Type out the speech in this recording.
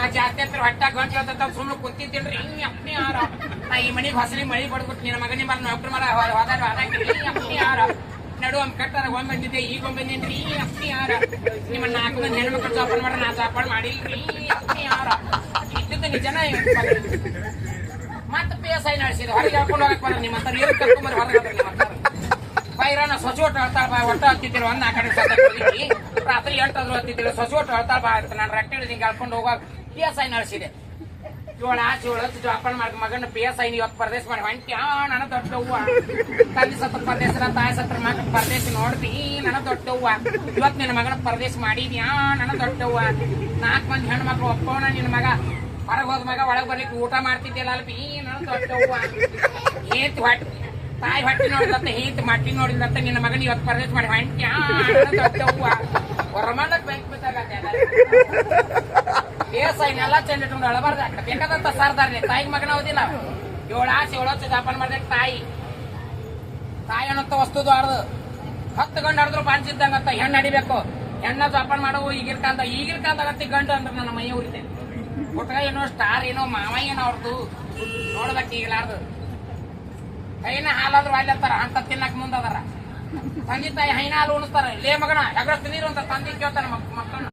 ನಾ ಜಾಸ್ತಿ ಹತ್ರ ಹೊಟ್ಟ ಗಂಟು ಹೇಳ್ತ ಸುಮ್ಮನೆ ಕುಂತಿದ್ದೀನ್ರಿ ಅಪ್ಪನಿ ಯಾರ ನಾ ಈ ಮನೆಗೆ ಹೊಸಲಿ ಮಳಿ ಬಡ್ಬಿಟ್ಟು ನಿನ್ನ ಮಗನಿ ಮರ ನೌಕರಿ ಮರ ಹೋದಾಗ ಅಪ್ಪನಿ ಯಾರ ನಡು ಒಮ್ಮೆ ಕಟ್ಟಾರ ಒಮ್ಮೆ ಬಂದಿದ್ದೆ ಈಗ ಒಮ್ಮೆ ಬಂದಿನ್ರಿ ಅಪ್ಪನಿ ಯಾರ ನಿಮ್ಮ 4 ಮಂದಿ ಹೆಣ್ಮಕ್ಳು ಚಾಪಲ್ ಮಾಡ್ರ ನಾ ಚಾಪಲ್ ಮಾಡಿಲ್ರಿ ಅಪ್ಪನಿ ಯಾರ ಇದ್ದಿದ್ದು ನಿಜನ ಮತ್ತೆ PSI ನಡೆಸಿದೆ ಹೊರಗೆ ಹಾಕೊಂಡು ಹೋಗಕ್ ಬರ ನಿಮ್ಮ ಹತ್ರ ನೀರು ಕರ್ಕೊಂಬರಿ ಹೊರಗೆ ನಿಮ್ಮ ಹತ್ರ ಬೈರಾನ ಸೊಸೋಟ್ ಹೇಳ್ತಾಳ ಒಟ್ಟ ಹತ್ತಿದ್ದೀರ ಒಂದ್ 4 ಕಡೆ ರಾತ್ರಿ 8 ಹತ್ತಿದ್ದೀರ ಸೊಸೋಟ್ ಹೇಳ್ತಾಳ ಬಾ ಅಂತ ನಾನು ರಟ್ಟಿ ಹಿಂಗೆ ಹೇಳ್ಕೊಂಡು ಹೋಗುವಾಗ PSI ನಡೆಸಿದೆ 7 8 ಜೋಪಾನ ಮಾಡಿ ಮಗನ PSI ಇವತ್ತು ಪರದೇಶ ಮಾಡಿ ಹೊಂಟ್ಯಾ ನನ್ನ ದೊಡ್ಡವ್ವ ತಂದೆ ಸತ್ರ ಪರದೇಶ ತಾಯಿ ಸತ್ರ ಮಗನ ಪರದೇಶ ನೋಡ್ತಿ ನನ್ನ ದೊಡ್ಡವ್ವ ಇವತ್ತು ನಿನ್ನ ಮಗನ ಪರದೇಶ ಮಾಡಿದ್ಯಾ ನನ್ನ ದೊಡ್ಡವ್ವ 4 ಮಂದಿ ಹೆಣ್ಮಕ್ಳು ಒಪ್ಪವನ ನಿನ್ನ ಮಗ ಹೊರಗೆ ಹೋದ ಮಗ ಒಳಗೆ ಬರ್ಲಿಕ್ಕೆ ಊಟ ಮಾಡ್ತಿದ್ದಿಲ್ಲ ಅಲ್ಪಿ ನನ್ನ ದೊಡ್ಡವ್ವ ಏತ್ ಹೊಟ್ಟೆ ತಾಯಿ ಹೊಟ್ಟೆ ನೋಡಿದತ್ತ ಹೇತ್ ಮಟ್ಟಿ ನೋಡಿದತ್ತ ನಿನ್ನ ಮಗನ ಇವತ್ತು ಪರದೇಶ ಮಾಡಿ ಹೊಂಟ್ಯಾ ನನ್ನ ದೊಡ್ಡವ್ವ ಹೊರಮಂಡಕ್ ಬ್ಯಾಂಕ್ ಬಿದ್ದಾಗತ್ತೆ PSIನೆಲ್ಲ ಚೆಂದ ಇಟ್ಕೊಂಡು ಅಳಬಾರ್ದ ಬೇಕಾದಂತ ಸರ್ದಾರ್ರಿ ತಾಯಿಗೆ ಮಗನ ಓದಿಲ್ಲ 7 8 ಜಾಪಾನ ಮಾಡ್ಬೇಕು ತಾಯಿ ಅನ್ನೋಂತ ವಸ್ತುದು ಆಡ್ದು 10 ಗಂಡು ಆಡಿದ್ರು ಬಾಂಚಿದ್ದಂಗತ್ತ ಹೆಣ್ಣು ಅಡಿಬೇಕು ಹೆಣ್ಣ ಜಾಪಾನ ಮಾಡವು ಈಗಿನ ಕಾಲದಾಗತ್ತಿ ಗಂಡು ಅಂದ್ರೆ ನನ್ನ ಮೈಯ ಉರಿತೆ ಹುಟ್ಟ ಏನೋ ಸ್ಟಾರ್ ಏನೋ ಮಾವ ಏನೋ ಅವ್ರದ್ದು ನೋಡ್ಬೇಕು ಈಗಲಾರ್ದು ಹೈನ ಹಾಲಾದ್ರು ಅಲ್ಲತ್ತಾರ ಅಂತ ತಿನ್ನಕ್ ಮುಂದದಾರ ತಂದೆ ತಾಯಿ ಹೈನ ಹಾಲು ಉಣಿಸ್ತಾರ ಲೇ ಮಗನ ಎಗರಸ್ತು ನೀರು ಅಂತ ತಂದೆ ಕೇಳ್ತಾರ ಮಕ್ಕಳನ್ನ